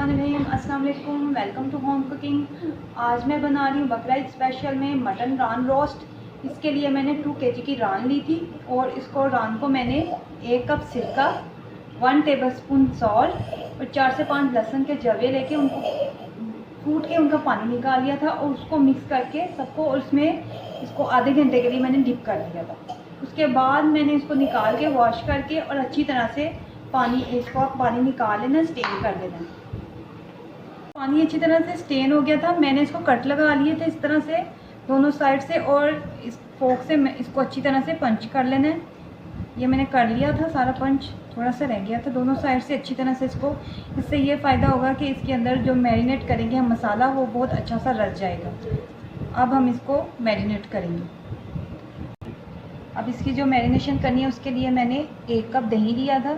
बिस्मिल्लाहिर्रहमानिर्रहीम। अस्सलाम वालेकुम, वेलकम टू होम कुकिंग। आज मैं बना रही हूँ बकरा ईद स्पेशल में मटन रान रोस्ट। इसके लिए मैंने 2 kg की रान ली थी और इसको रान को मैंने 1 कप सिरका, 1 टेबलस्पून सॉल्ट और 4 से 5 लहसुन के जवे लेके उनको कूट के उनका पानी निकाल लिया था और उसको मिक्स करके सबको, और उसमें इसको आधे घंटे के लिए मैंने डिप कर दिया था। उसके बाद मैंने इसको निकाल के वॉश करके और अच्छी तरह से पानी निकाल लेना, स्टेन कर देना। पानी अच्छी तरह से स्टेन हो गया था। मैंने इसको कट लगा लिए थे इस तरह से दोनों साइड से, और इस फोक से मैं इसको अच्छी तरह से पंच कर लेना है। ये मैंने कर लिया था सारा पंच, थोड़ा सा रह गया था। दोनों साइड से अच्छी तरह से इसको, इससे ये फ़ायदा होगा कि इसके अंदर जो मैरिनेट करेंगे हम मसाला, वो बहुत अच्छा सा रच जाएगा। अब हम इसको मैरिनेट करेंगे। अब इसकी जो मैरिनेशन करनी है उसके लिए मैंने 1 कप दही लिया था,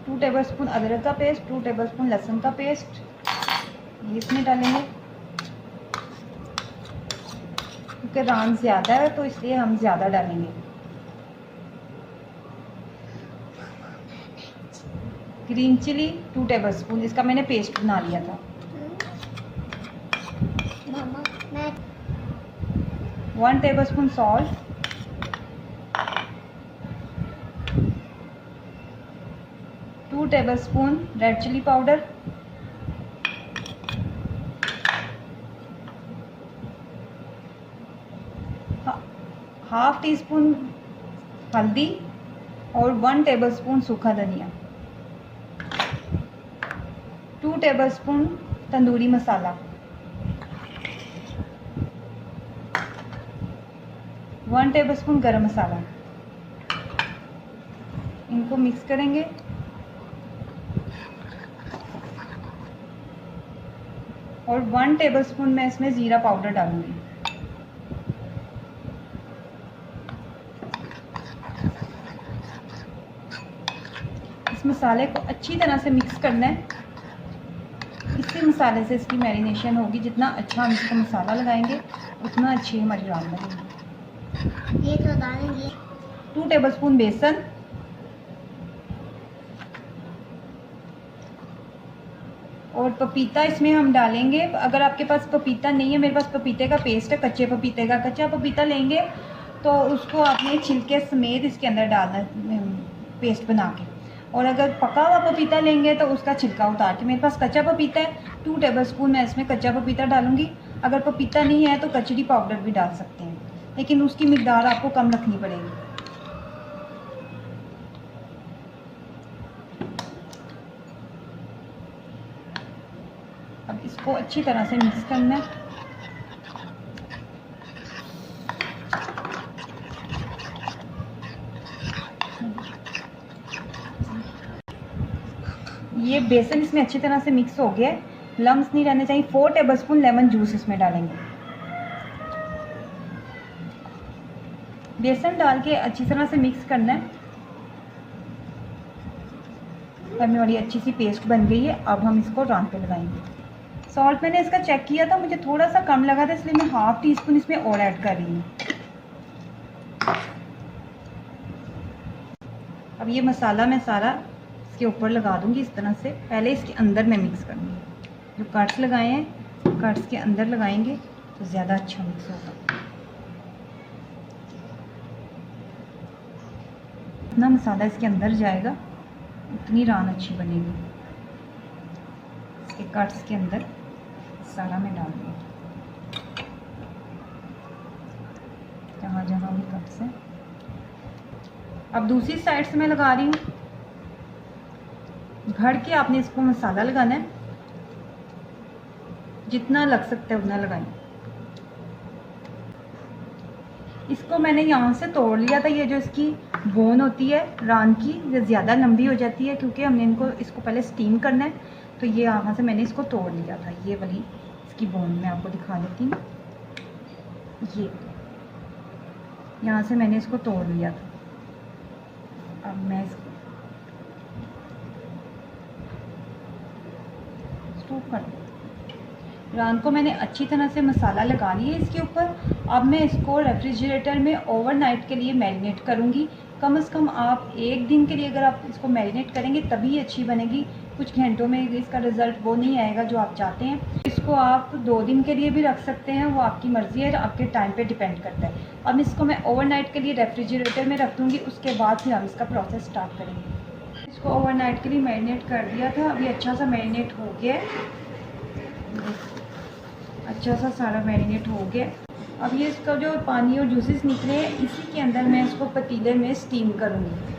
2 टेबलस्पून अदरक का पेस्ट, 2 टेबलस्पून लहसुन का पेस्ट ये इसमें डालेंगे। क्योंकि रान ज़्यादा है तो इसलिए हम ज़्यादा डालेंगे। ग्रीन चिली 2 टेबलस्पून, इसका मैंने पेस्ट बना लिया था। 1 tablespoon salt, 2 tablespoon red chilli powder, 1/2 teaspoon हल्दी और 1 टेबलस्पून सूखा धनिया, 2 टेबलस्पून तंदूरी मसाला, 1 टेबलस्पून गरम मसाला। इनको मिक्स करेंगे और 1 टेबलस्पून मैं इसमें ज़ीरा पाउडर डालूंगी। इस मसाले को अच्छी तरह से मिक्स करना है। इसी मसाले से इसकी मैरिनेशन होगी। जितना अच्छा हम इसको मसाला लगाएंगे उतना अच्छी हमारी रान बनेगी। ये तो डालेंगे 2 टेबलस्पून बेसन, और पपीता इसमें हम डालेंगे। अगर आपके पास पपीता नहीं है, मेरे पास पपीते का पेस्ट है, कच्चे पपीते का। कच्चा पपीता लेंगे तो उसको आपने छिलके समेत इसके अंदर डालना, पेस्ट बना के। और अगर पका हुआ पपीता लेंगे तो उसका छिलका उतार के। मेरे पास कच्चा पपीता है, 2 टेबलस्पून मैं इसमें कच्चा पपीता डालूंगी। अगर पपीता नहीं है तो कचड़ी पाउडर भी डाल सकते हैं, लेकिन उसकी मिकदार आपको कम रखनी पड़ेगी। अब इसको अच्छी तरह से मिक्स करना है। ये बेसन इसमें अच्छी तरह से मिक्स हो गया है, लम्स नहीं रहने चाहिए। 4 टेबलस्पून लेमन जूस इसमें डालेंगे। बेसन डाल के अच्छी तरह से मिक्स करना है। अब हमारी अच्छी सी पेस्ट बन गई है। अब हम इसको रान पे लगाएंगे। सॉल्ट मैंने इसका चेक किया था, मुझे थोड़ा सा कम लगा था, इसलिए मैं 1/2 टीस्पून इसमें और ऐड कर रही हूँ। अब ये मसाला मैं सारा इसके ऊपर लगा दूंगी इस तरह से। पहले इसके अंदर मैं मिक्स करूँगी। जो कट्स लगाए हैं, कट्स के अंदर लगाएंगे तो ज़्यादा अच्छा मिक्स होगा। जितना मसाला इसके अंदर जाएगा उतनी रान अच्छी बनेगी। इसके कट्स के अंदर सारा मैं डाल दूँगी, जहाँ जहाँ भी कट्स हैं। अब दूसरी साइड से मैं लगा रही हूँ। घड़ के आपने इसको मसाला लगाना है, जितना लग सकता है उतना लगाएं। इसको मैंने यहाँ से तोड़ लिया था। ये जो इसकी बोन होती है रान की, ये ज़्यादा लंबी हो जाती है क्योंकि हमने इसको पहले स्टीम करना है। तो ये यहाँ से मैंने इसको तोड़ लिया था। ये वाली इसकी बोन मैं आपको दिखा देती हूँ। ये यहाँ से मैंने इसको तोड़ लिया था। अब मैं इसको स्टोव कर दूँ। रान को मैंने अच्छी तरह से मसाला लगा लिया इसके ऊपर। अब मैं इसको रेफ्रिजरेटर में ओवरनाइट के लिए मैरिनेट करूँगी। कम से कम आप 1 दिन के लिए अगर आप इसको मैरिनेट करेंगे तभी ये अच्छी बनेगी। कुछ घंटों में इसका रिज़ल्ट वो नहीं आएगा जो आप चाहते हैं। इसको आप 2 दिन के लिए भी रख सकते हैं, वो आपकी मर्ज़ी है, आपके टाइम पे डिपेंड करता है। अब इसको मैं ओवरनाइट के लिए रेफ्रिजरेटर में रख दूँगी, उसके बाद फिर हम इसका प्रोसेस स्टार्ट करेंगे। इसको ओवरनाइट के लिए मैरिनेट कर दिया था, अभी अच्छा सा मैरिनेट हो गया, अच्छा सा सारा मैरिनेट हो गया। अब ये इसका जो पानी और जूसेस निकले हैं, इसी के अंदर मैं इसको पतीले में स्टीम करूँगी।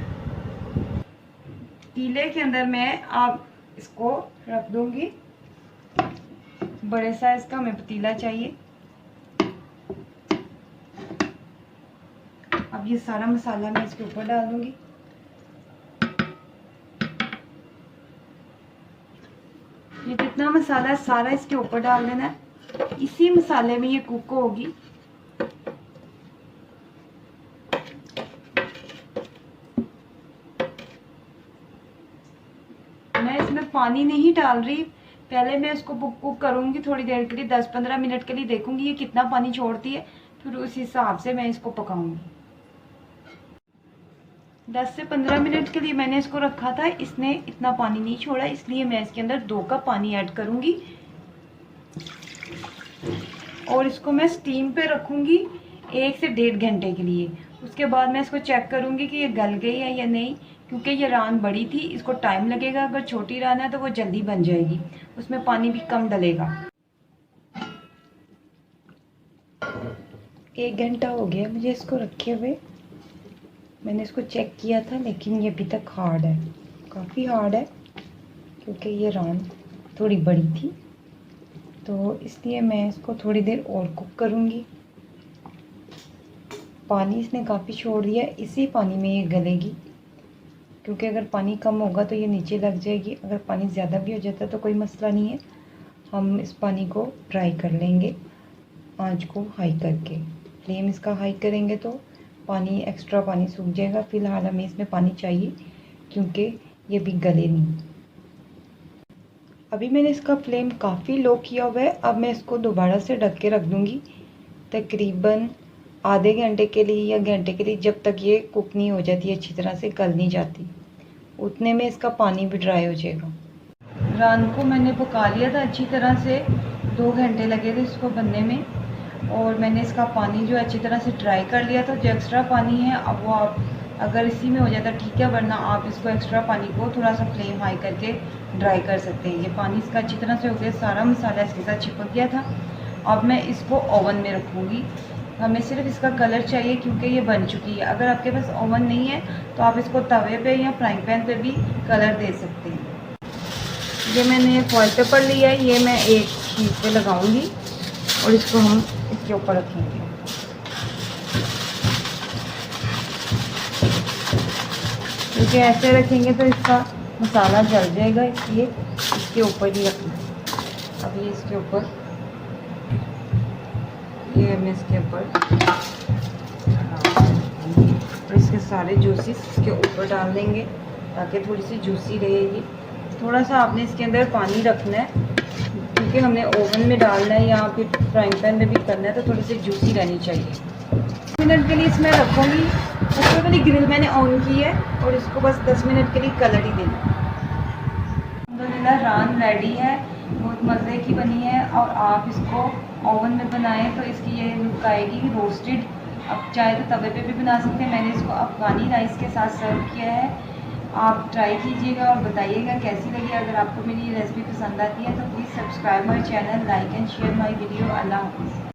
पतीले के अंदर मैं आप इसको रख दूँगी। बड़े साइज़ का हमें पतीला चाहिए। अब ये सारा मसाला मैं इसके ऊपर डाल दूँगी। ये जितना मसाला है सारा इसके ऊपर डाल देना है। इसी मसाले में ये कुक होगी। मैं इसमें पानी नहीं डाल रही, पहले मैं इसको कुक करूँगी थोड़ी देर के लिए, 10-15 मिनट के लिए देखूँगी ये कितना पानी छोड़ती है, फिर उस हिसाब से मैं इसको पकाऊँगी। 10 से 15 मिनट के लिए मैंने इसको रखा था, इसने इतना पानी नहीं छोड़ा, इसलिए मैं इसके अंदर 2 कप पानी ऐड करूँगी और इसको मैं स्टीम पे रखूँगी 1 से 1.5 घंटे के लिए। उसके बाद मैं इसको चेक करूँगी कि ये गल गई है या नहीं, क्योंकि ये रान बड़ी थी, इसको टाइम लगेगा। अगर छोटी रान है तो वो जल्दी बन जाएगी, उसमें पानी भी कम डलेगा। 1 घंटा हो गया मुझे इसको रखे हुए। मैंने इसको चेक किया था, लेकिन ये अभी तक हार्ड है, काफ़ी हार्ड है, क्योंकि ये रान थोड़ी बड़ी थी, तो इसलिए मैं इसको थोड़ी देर और कुक करूँगी। पानी इसने काफ़ी छोड़ दिया, इसी पानी में ये गलेगी, क्योंकि अगर पानी कम होगा तो ये नीचे लग जाएगी। अगर पानी ज़्यादा भी हो जाता तो कोई मसला नहीं है, हम इस पानी को ड्राई कर लेंगे आंच को हाई करके। फ्लेम इसका हाई करेंगे तो पानी, एक्स्ट्रा पानी सूख जाएगा। फ़िलहाल हमें इसमें पानी चाहिए क्योंकि ये भी गले नहीं। अभी मैंने इसका फ्लेम काफ़ी लो किया हुआ है। अब मैं इसको दोबारा से ढक के रख दूँगी तकरीबन आधे घंटे के लिए या घंटे के लिए, जब तक ये कुक नहीं हो जाती, अच्छी तरह से गल नहीं जाती। उतने में इसका पानी भी ड्राई हो जाएगा। रान को मैंने पका लिया था अच्छी तरह से, 2 घंटे लगे थे इसको बनने में, और मैंने इसका पानी जो अच्छी तरह से ड्राई कर लिया था। जो एक्स्ट्रा पानी है अब वो आप अगर इसी में हो जाता ठीक है, वरना आप इसको एक्स्ट्रा पानी को थोड़ा सा फ्लेम हाई करके ड्राई कर सकते हैं। ये पानी इसका अच्छी तरह से हो गया, सारा मसाला इसके साथ चिपक गया था। अब मैं इसको ओवन में रखूँगी। हमें सिर्फ इसका कलर चाहिए क्योंकि ये बन चुकी है। अगर आपके पास ओवन नहीं है तो आप इसको तवे पे या फ्राइंग पैन पे भी कलर दे सकते हैं। ये मैंने फॉइल पेपर लिया है, ये मैं एक शीट पे लगाऊंगी और इसको हम इसके ऊपर रखेंगे। क्योंकि ऐसे रखेंगे तो इसका मसाला जल जाएगा, इसलिए इसके ऊपर ही रखना है। अब ये इसके ऊपर, ये मैं इसके ऊपर और इसके सारे जूसेस इसके ऊपर डाल देंगे ताकि थोड़ी सी जूसी रहेगी। थोड़ा सा आपने इसके अंदर पानी रखना है क्योंकि हमने ओवन में डालना है या फिर फ्राइंग पैन में भी करना है, तो थोड़ी सी जूसी रहनी चाहिए। 10 मिनट के लिए इसमें रखूँगी। सबसे पहले ग्रिल मैंने ऑन की है और इसको बस 10 मिनट के लिए कलर ही देना। अल्हम्दुलिल्लाह रान रेडी है, बहुत मज़े की बनी है। और आप इसको ओवन में बनाएं तो इसकी ये लुक आएगी रोस्टेड। अब चाहे तो तवे पे भी बना सकते हैं। मैंने इसको अफ़गानी राइस के साथ सर्व किया है। आप ट्राई कीजिएगा और बताइएगा कैसी लगी। अगर आपको मेरी ये रेसिपी पसंद आती है तो please subscribe my channel, like and share my video. अल्लाह हाफ़िज़।